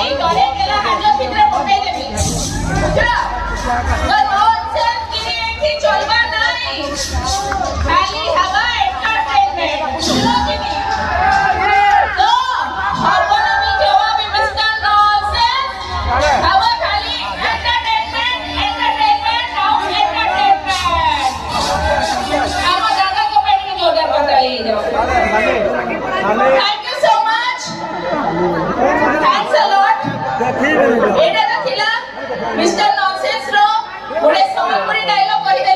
भाई घरे गेला हाजो पित्रे पकाई देबी बुझला तो नॉनसेंस क्रिएटिव चलबा नाही खाली हवा एंटरटेनमेंट बुझलो कि नहीं तो अपन আমি জবাবে মিস্টার ননসেন্স हवा खाली एंटरटेनमेंट नाउ एंटरटेनमेंट আমার দাদা को बैठ के जोरदार बताइए जाओ thank you so much thanks a lot এটা তো ছিল মিস্টার ননসেন্স র গোটে